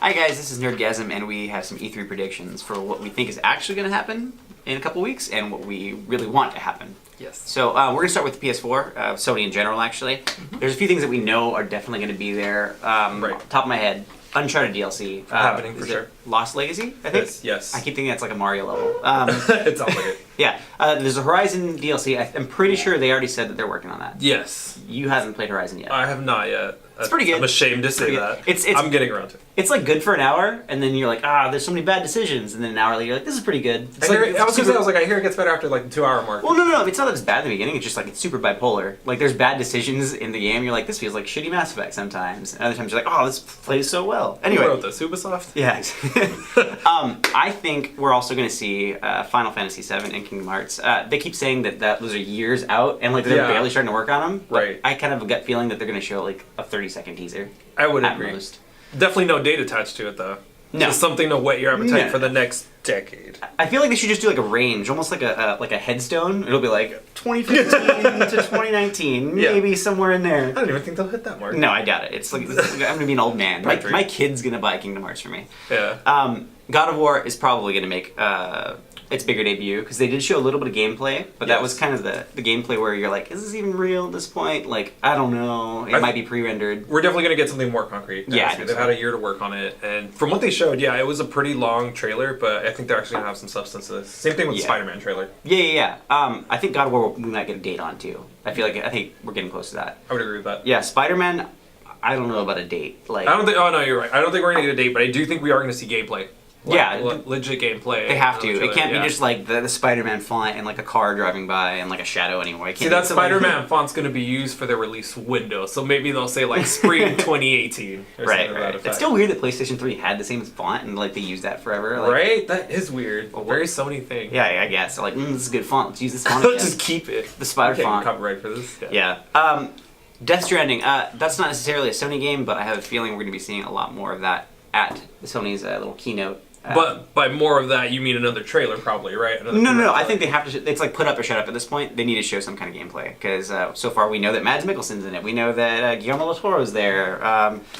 Hi guys, this is Nerdgasm, and we have some E3 predictions for what we think is actually going to happen in a couple weeks, and what we really want to happen. Yes. So we're going to start with the PS4, Sony in general, actually. There's a few things that we know are definitely going to be there. Right. Top of my head, Uncharted DLC. Happening for is it sure. Lost Legacy, I think? Yes. I keep thinking that's like a Mario level. It sounds like it. Yeah. There's a Horizon DLC. I'm pretty sure they already said that they're working on that. Yes. You haven't played Horizon yet. I have not yet. It's pretty good. I'm ashamed to say that. I'm getting around to it. It's like good for an hour, and then you're like, there's so many bad decisions, and then an hour later you're like, this is pretty good. I hear it gets better after like the 2 hour mark. Well, no, it's not that it's bad in the beginning, it's just like it's super bipolar. Like there's bad decisions in the game, you're like, this feels like shitty Mass Effect sometimes. And other times you're like, this plays so well. Anyway. Who wrote this? Ubisoft? Yeah. I think we're also going to see Final Fantasy VII and Kingdom Hearts. They keep saying that those are years out, and like they're barely starting to work on them. Right. I kind of have a gut feeling that they're going to show like a 30-second teaser. I would at agree. most. Definitely no date attached to it though. No. Just something to whet your appetite No. for the next decade. I feel like they should just do like a range, almost like a headstone. It'll be like 2015 to 2019, Yeah. maybe somewhere in there. I don't even think they'll hit that mark. No, I doubt it. It's like I'm gonna be an old man. My kid's gonna buy Kingdom Hearts for me. Yeah. God of War is probably gonna make its bigger debut because they did show a little bit of gameplay, but that was kind of the gameplay where you're like, is this even real at this point? Like, I don't know. It might be pre-rendered. We're definitely going to get something more concrete. Yeah, honestly. They've had a year to work on it, and from what they showed, it was a pretty long trailer, but I think they're actually going to have some substance to this. Same thing with the Spider-Man trailer. Yeah. I think God of War we might get a date on too. I think we're getting close to that. I would agree with that. Yeah, Spider-Man, I don't know about a date. Like, I don't think. Oh no, you're right. I don't think we're going to get a date, but I do think we are going to see gameplay. Legit gameplay. They have to. It can't be just like the Spider-Man font and like a car driving by and like a shadow anymore. See, that Spider-Man font's going to be used for their release window, so maybe they'll say like spring 2018. Or right. Something to that effect. It's still weird that PlayStation 3 had the same font and like they used that forever. Like, right? That is weird. A very Sony thing. Yeah, I guess. Like, this is a good font. Let's use this font again. Just keep it. The Spider font. Copyright for this. Yeah. Death Stranding. That's not necessarily a Sony game, but I have a feeling we're going to be seeing a lot more of that at Sony's little keynote. But by more of that, you mean another trailer, probably, right? No. I think they have to. It's like put up or shut up at this point. They need to show some kind of gameplay because so far we know that Mads Mikkelsen's in it. We know that Guillermo del Toro's there.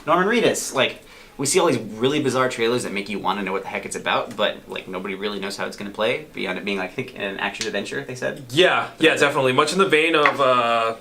Norman Reedus. Like, we see all these really bizarre trailers that make you want to know what the heck it's about, but like nobody really knows how it's going to play beyond it being like, I think, an action adventure. They said. Yeah, definitely. Much in the vein of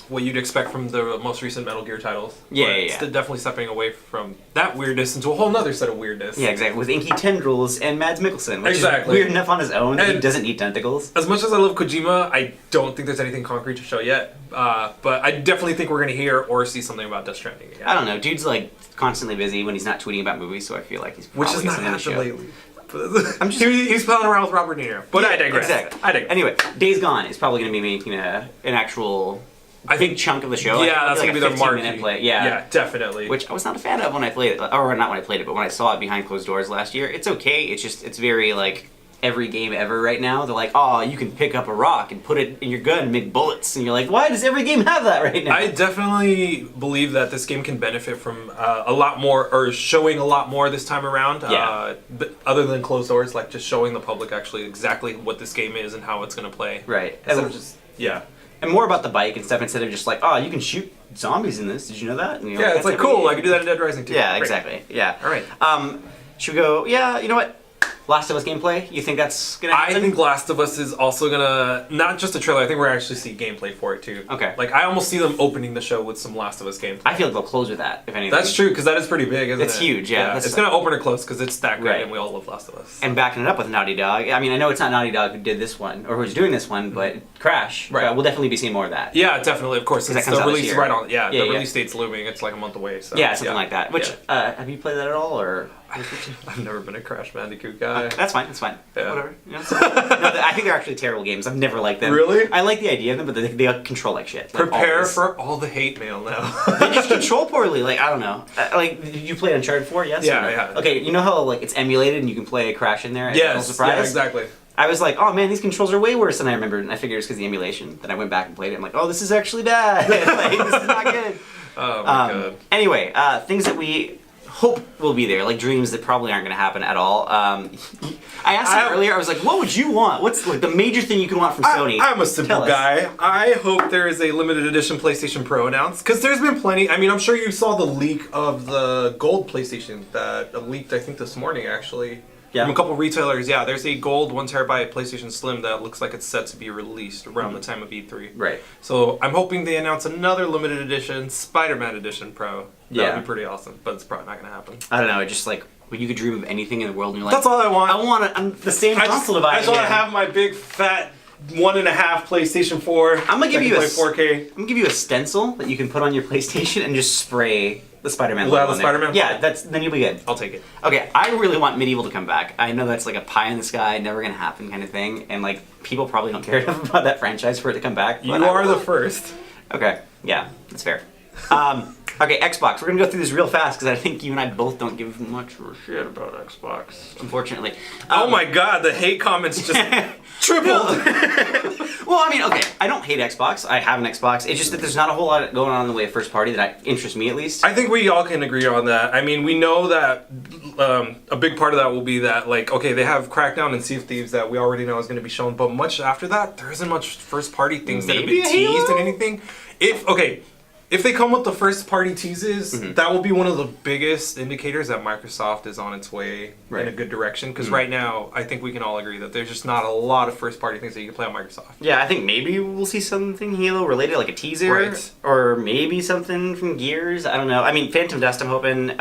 what you'd expect from the most recent Metal Gear titles. Yeah. It's definitely stepping away from that weirdness into a whole nother set of weirdness. Yeah, exactly. With inky tendrils and Mads Mikkelsen, which is Exactly. weird enough on his own. And He doesn't need tentacles. As much as I love Kojima, I don't think there's anything concrete to show yet. But I definitely think we're going to hear or see something about Death Stranding again. I don't know. Dude's like constantly busy when he's not tweeting about movies, so I feel like he's probably Which is not something to show. happened lately. He's playing around with Robert De Niro. But I digress. Exactly. Anyway, Days Gone is probably going to be making an actual big chunk of the show. Yeah, that's going to be their marquee. 15-minute play. Yeah, definitely. Which I was not a fan of when I played it, or not when I played it, but when I saw it behind closed doors last year. It's okay. It's very like every game ever right now. They're like, you can pick up a rock and put it in your gun and make bullets, and you're like, why does every game have that right now? I definitely believe that this game can benefit from a lot more, or showing a lot more this time around. But other than closed doors, like just showing the public actually exactly what this game is and how it's going to play. Right. Instead of just And more about the bike and stuff instead of just like, you can shoot zombies in this. Did you know that? And yeah, it's like cool. I could do that in Dead Rising too. Yeah, Great. exactly. Yeah. All right. Should we go? Yeah. You know what? Last of Us gameplay. You think that's gonna happen? I think Last of Us is also gonna, not just a trailer, I think we're actually see gameplay for it too. Okay. Like, I almost see them opening the show with some Last of Us gameplay. I feel like they'll close with that, if anything. That's true, because that is pretty big, isn't it? It's huge, yeah. It's gonna open or close, because it's that good, Right. and we all love Last of Us. And backing it up with Naughty Dog. I mean, I know it's not Naughty Dog who did this one, or who's doing this one, but Crash. Right. We'll definitely be seeing more of that. Yeah, definitely, of course. That It's comes the out this release year. right on. Yeah, the Yeah. release date's looming. It's like a month away. So Yeah, something like that. Which, have you played that at all, or? I've never been a Crash Bandicoot guy. That's fine. Yeah. Whatever. You know, I think they're actually terrible games. I've never liked them. Really? I like the idea of them, but they control like shit. Like, Prepare always. for all the hate mail now. They just control poorly. Like, I don't know. Like, did you play Uncharted 4? Yes. Yeah, or no? yeah. Okay, you know how like it's emulated and you can play a Crash in there? And no Yes, surprise? yeah, exactly. I was like, oh man, these controls are way worse than I remembered, and I figured it's because of the emulation. Then I went back and played it. I'm like, oh, this is actually bad. Like, this is not good. Oh my god. Anyway, things that we hope will be there, like dreams that probably aren't going to happen at all. I asked him earlier, I was like, what would you want? What's like the major thing you could want from Sony? I'm a simple guy. I hope there is a limited edition PlayStation Pro announced, because there's been plenty. I mean, I'm sure you saw the leak of the gold PlayStation that leaked, I think, this morning, actually. Yeah. From a couple retailers, yeah. There's a gold 1TB PlayStation Slim that looks like it's set to be released around the time of E3. Right. So I'm hoping they announce another limited edition Spider-Man Edition Pro. That would be pretty awesome, but it's probably not going to happen. I don't know. It's just like when you could dream of anything in the world, and you're like, That's all I want. I want the same console device. I just want to have my big fat 1.5 PlayStation 4. I'm gonna give you play 4K. I'm gonna give you a stencil that you can put on your PlayStation and just spray the Spider-Man. Will that have the Spider-Man? Yeah, then you'll be good. I'll take it. Okay, I really want Medieval to come back. I know that's like a pie in the sky, never gonna happen kind of thing, and like people probably don't care enough about that franchise for it to come back. You are the first. Okay, yeah, that's fair. Okay, Xbox. We're gonna go through this real fast because I think you and I both don't give much of a shit about Xbox, unfortunately. Oh my god, the hate comments just tripled. Well, I mean, okay, I don't hate Xbox. I have an Xbox. It's just that there's not a whole lot going on in the way of first party that interests me, at least. I think we all can agree on that. I mean, we know that a big part of that will be that, like, okay, they have Crackdown and Sea of Thieves that we already know is going to be shown, but much after that, there isn't much first party things that have been teased and anything. If they come with the first party teases, that will be one of the biggest indicators that Microsoft is on its way in a good direction. Because right now, I think we can all agree that there's just not a lot of first party things that you can play on Microsoft. Yeah, I think maybe we'll see something Halo related, like a teaser. Right. Or maybe something from Gears. I don't know. I mean, Phantom Dust, I'm hoping.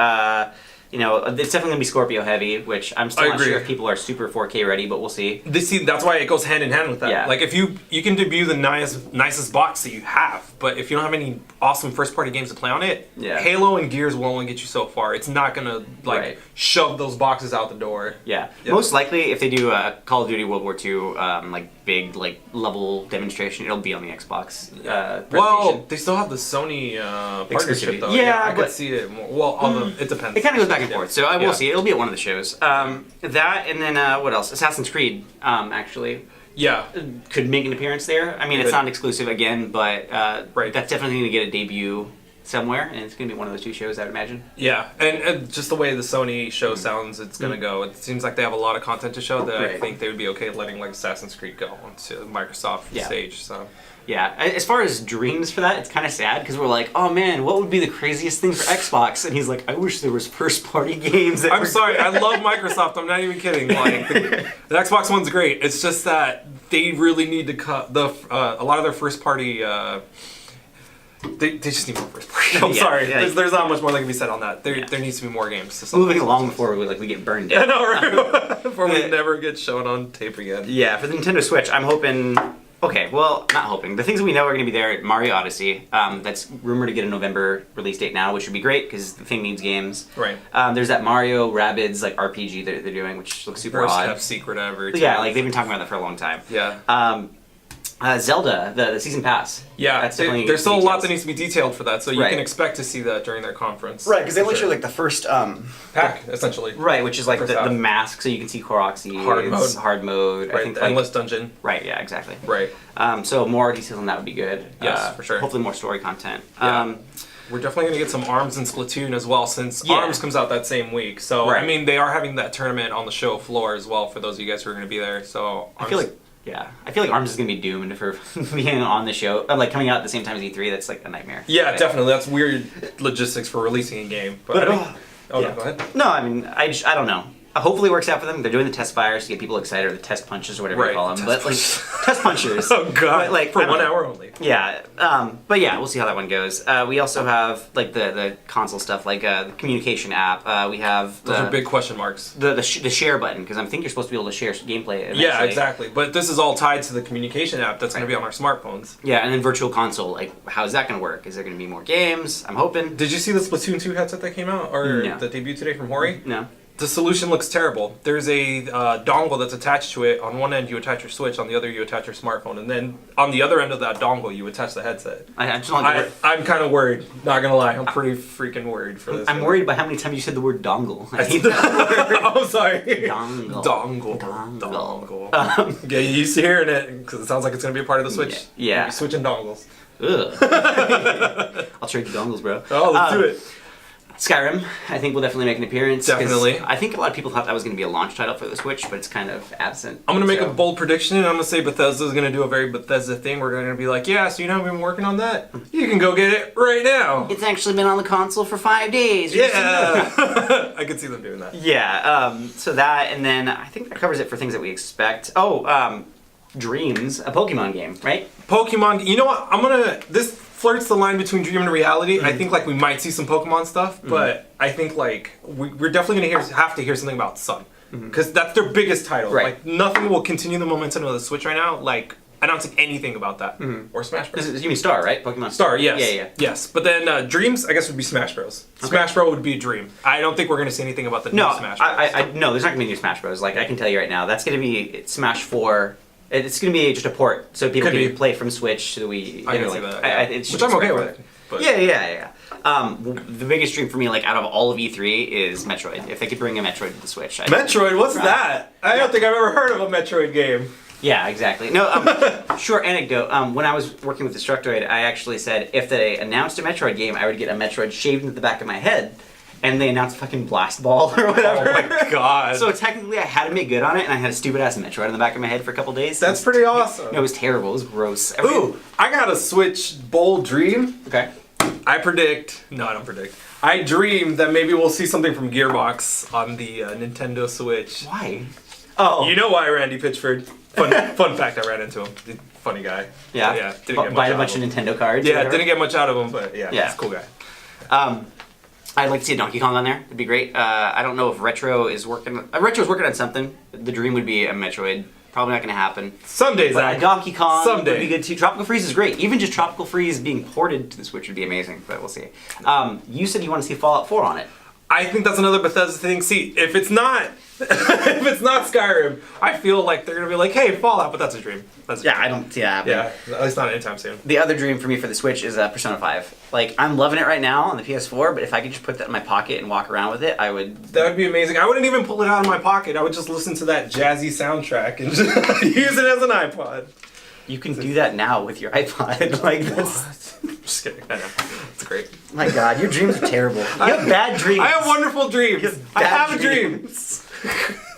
You know, it's definitely going to be Scorpio heavy, which I'm still not sure if people are super 4K ready, but we'll see. That's why it goes hand in hand with that. Yeah. Like, if you can debut the nicest box that you have, but if you don't have any awesome first-party games to play on it, Halo and Gears will only get you so far. It's not going to, shove those boxes out the door. Yeah. Most likely, if they do a Call of Duty World War II, big, level demonstration, it'll be on the Xbox. Well, they still have the Sony partnership, though. Yeah, I could see it more. Well, it depends. It kind of goes back and forth, so I will see it. It'll be at one of the shows. That, and then, what else? Assassin's Creed, actually. Yeah. Could make an appearance there. I mean, it's not exclusive again, but that's definitely going to get a debut somewhere, and it's going to be one of those two shows, I would imagine. Yeah, and just the way the Sony show sounds, it's going to go. It seems like they have a lot of content to show that I think they would be okay letting, like, Assassin's Creed go onto Microsoft stage, so... Yeah, as far as dreams for that, it's kind of sad because we're like, oh man, what would be the craziest thing for Xbox? And he's like, I wish there was first-party games. I'm sorry, I love Microsoft. I'm not even kidding. Like the Xbox One's great. It's just that they really need to cut a lot of their first-party. They just need more first-party. I'm sorry. Yeah. There's not much more that can be said on that. There needs to be more games. Moving along before we get burned down. I know, right? Before we never get shown on tape again. Yeah, for the Nintendo Switch, I'm hoping. Okay, well, not hoping. The things that we know are going to be there. Mario Odyssey. That's rumored to get a November release date now, which would be great because the thing needs games. Right. There's that Mario Rabbids RPG that they're doing, which looks super First odd. kept secret ever. Yeah, like they've been talking about that for a long time. Yeah. Zelda, the season pass. Yeah, That's there's still a lot that needs to be detailed for that, so you can expect to see that during their conference. Right, because they only show like the first pack, essentially. Right, which is like the mask, so you can see Koroxy. Hard mode. Right, I think, endless dungeon. Right, yeah, exactly. Right. So more details on that would be good. Yes, for sure. Hopefully more story content. Yeah. We're definitely going to get some ARMS and Splatoon as well, since ARMS comes out that same week. So, I mean, they are having that tournament on the show floor as well for those of you guys who are going to be there. So I feel like ARMS is going to be doomed for being on the show. Like coming out at the same time as E3, that's like a nightmare. Yeah, definitely. That's weird logistics for releasing a game. But I think, go ahead. No, I mean, I don't know. Hopefully it works out for them. They're doing the test fires to get people excited, or the test punches, or whatever you call them. But like test punchers. Oh god! But, like for 1 hour only. Yeah, but yeah, we'll see how that one goes. We also have like the console stuff, like the communication app. We have those are big question marks. The share button, because I think you're supposed to be able to share gameplay. Eventually. Yeah, exactly. But this is all tied to the communication app that's going to be on our smartphones. Yeah, and then Virtual Console. Like, how's that going to work? Is there going to be more games? I'm hoping. Did you see the Splatoon 2 headset that came out, or the debut today from Hori? No. The solution looks terrible. There's a dongle that's attached to it. On one end, you attach your Switch. On the other, you attach your smartphone. And then on the other end of that dongle, you attach the headset. I'm kind of worried. Not gonna lie, I'm pretty freaking worried for this. I'm worried by how many times you said the word dongle. I hate that word. I'm sorry. Dongle. Get used to hearing it because it sounds like it's gonna be a part of the Switch. Yeah. Switching dongles. Ugh. I'll trade you dongles, bro. Oh, let's do it. Skyrim, I think, will definitely make an appearance. 'cause Definitely. I think a lot of people thought that was going to be a launch title for the Switch, but it's kind of absent. I'm gonna make so. a bold prediction, and I'm gonna say Bethesda's gonna do a very Bethesda thing. We're gonna be like, yeah, so you know we've been working on that? You can go get it right now. It's actually been on the console for 5 days. Yeah, I could see them doing that. Yeah, so that, and then I think that covers it for things that we expect. Oh, Dreams, a Pokemon game, right? Pokemon, you know what? This flirts the line between dream and reality. I think like we might see some Pokemon stuff, but I think like we're definitely gonna have to hear something about Sun because that's their biggest title. Right. Like nothing will continue the momentum of the Switch right now. Like announcing anything about that or Smash Bros. You mean Star, right? Pokemon Star, yes. Yeah. Yes, but then Dreams, I guess, would be Smash Bros. Smash Bros. Would be a Dream. I don't think we're going to see anything about the No, new Smash Bros. no, there's not going to be new Smash Bros. Like, I can tell you right now, that's going to be Smash 4. It's going to be just a port, so people Could can be. play from Switch to the Wii. I can see that, yeah. Which I'm okay with. But Yeah. The biggest dream for me, like, out of all of E3 is Metroid. If they could bring a Metroid to the Switch. Metroid, what's that? I don't think I've ever heard of a Metroid game. Yeah, exactly. No, short anecdote. When I was working with Destructoid, I actually said if they announced a Metroid game, I would get a Metroid shaved into the back of my head. And they announced fucking Blast Ball or whatever. Oh my god. So technically, I had to make good on it, and I had a stupid ass Metroid in the back of my head for a couple days. That's pretty awesome. No, it was terrible. It was gross. Ooh, I got a Switch bold dream. Okay. I predict. No, I don't predict. I dream that maybe we'll see something from Gearbox on the Nintendo Switch. Why? Oh. You know why, Randy Pitchford? Fun fact, I ran into him. Funny guy. Yeah. Yeah. Didn't get Buy much a bunch out of of him. Nintendo cards. or Yeah, whatever? didn't get much out of him, but yeah, Yeah. he's a cool guy. I'd like to see a Donkey Kong on there. It'd be great. I don't know if Retro is working. Retro's working on something. The dream would be a Metroid. Probably not going to happen. Someday, But Zach. a Donkey Kong Someday. would be good too. Tropical Freeze is great. Even just Tropical Freeze being ported to the Switch would be amazing. But we'll see. You said you want to see Fallout 4 on it. I think that's another Bethesda thing. See, if it's not, if it's not Skyrim, I feel like they're gonna be like, "Hey, Fallout," but that's a dream. That's a Yeah, dream. I don't see that happening. Yeah, at least not anytime soon. The other dream for me for the Switch is Persona 5. Like, I'm loving it right now on the PS4, but if I could just put that in my pocket and walk around with it, I would... That would be amazing. I wouldn't even pull it out of my pocket. I would just listen to that jazzy soundtrack and just use it as an iPod. You can do that now with your iPod. Like, that's... Just kidding. I know. It's great. My God, your dreams are terrible. You have bad dreams. I have wonderful dreams. I Bad have dreams.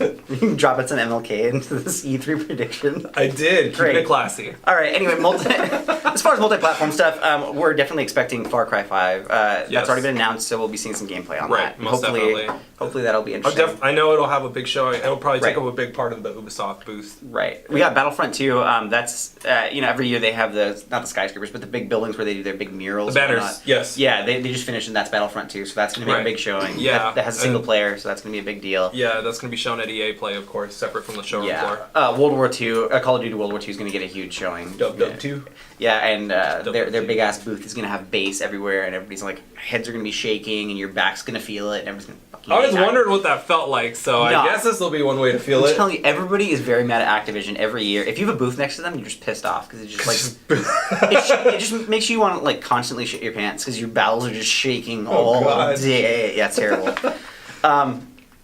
You can drop it some MLK into this E3 prediction. I did. Keep Great. it classy. All right. Anyway, as far as multi-platform stuff, we're definitely expecting Far Cry 5. Yes. That's already been announced, so we'll be seeing some gameplay on Right, that. most hopefully, definitely. hopefully that'll be interesting. I know it'll have a big showing. It'll probably take Right. up a big part of the Ubisoft booth. Right. We got Battlefront 2. That's every year they have not the skyscrapers, but the big buildings where they do their big murals. The banners, and whatnot. yes. Yeah, they just finished, and that's Battlefront 2, so that's going to be Right. a big showing. Yeah. That has a single player, so that's going to be a big deal. Yeah, that's going to be shown at EA Play, of course, separate from the showroom floor. World War II, Call of Duty World War II is going to get a huge showing. Dub yeah. 2. Yeah, and their 2. big ass booth is going to have bass everywhere, and everybody's like, heads are going to be shaking, and your back's going to feel it, and everybody's going to fucking I always hate it. wondered what that felt like, so No. I guess this will be one way to feel I'm it. telling you, everybody is very mad at Activision every year. If you have a booth next to them, you're just pissed off because it's just like it just makes you want to like constantly shit your pants because your bowels are just shaking all God. day. Yeah, it's terrible. I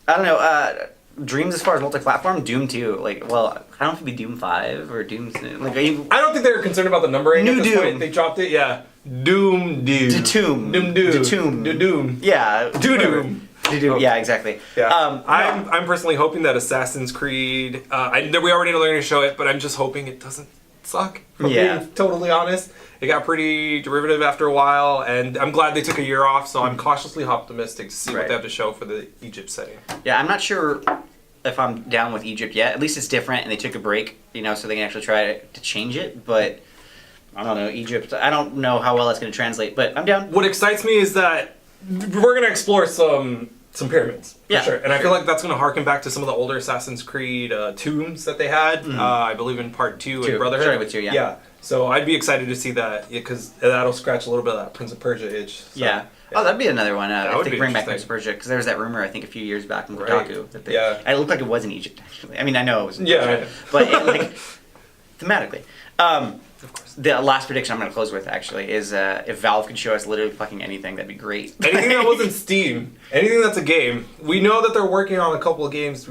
don't know. Dreams as far as multi-platform, Doom 2. Like, well, I don't know if it'd be Doom 5 or Doom. Like, I don't think they were concerned about the numbering New at this Doom. point. They dropped it, yeah. Doom. Doom. Doom. Doom. Yeah. Doom. Doom. Yeah, exactly. Yeah. No. I'm personally hoping that Assassin's Creed. We already know they're going to show it, but I'm just hoping it doesn't suck. If I'm Yeah. being totally honest. It got pretty derivative after a while, and I'm glad they took a year off. So I'm cautiously optimistic to see what Right. they have to show for the Egypt setting. Yeah, I'm not sure if I'm down with Egypt yet. At least it's different, and they took a break, so they can actually try to change it. But I don't know, Egypt. I don't know how well that's going to translate, but I'm down. What excites me is that we're going to explore some pyramids. For Yeah, sure. And I sure. feel like that's going to harken back to some of the older Assassin's Creed tombs that they had. I believe in part 2 Two. and Brotherhood. Started with 2, yeah. Yeah. So I'd be excited to see that because that'll scratch a little bit of that Prince of Persia itch. So, Yeah. Oh, that'd be another one. If would they be bring back Prince interesting. of Persia, because there was that rumor I think a few years back in Right. Kotaku that Yeah. it looked like it was in Egypt actually. I mean, I know it was in Yeah, Persia, right. but it, like thematically. Of course. The last prediction I'm going to close with actually is if Valve could show us literally fucking anything, that'd be great. Anything that wasn't Steam, anything that's a game. We know that they're working on a couple of games.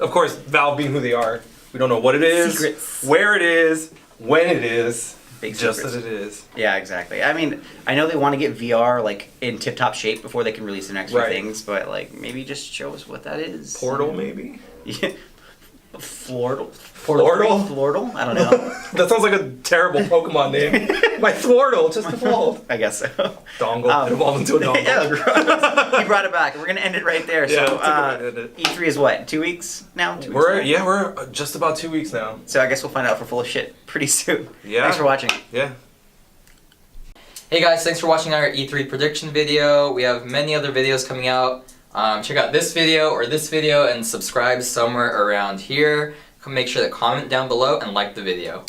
Of course, Valve being who they are, we don't know what it is, Secrets. where it is, when it is. Big Just secrets. that it is. Yeah, exactly. I mean, I know they want to get VR like in tip-top shape before they can release the next few Right. things, but like maybe just show us what that is. Portal, maybe? Yeah. Flortle? Flortle? Flortle? I don't know. That sounds like a terrible Pokemon name. My Thwordle just evolved. I guess so. Dongle. It evolved into a dongle. Yeah, gross. You brought it back. We're gonna end it right there. Yeah, So that's a good way to end it. E3 is what? 2 weeks now? 2 weeks We're now? we're just about 2 weeks now. So I guess we'll find out if we're full of shit pretty soon. Yeah. Thanks for watching. Yeah. Hey guys, thanks for watching our E3 prediction video. We have many other videos coming out. Check out this video or this video and subscribe somewhere around here. Make sure to comment down below and like the video.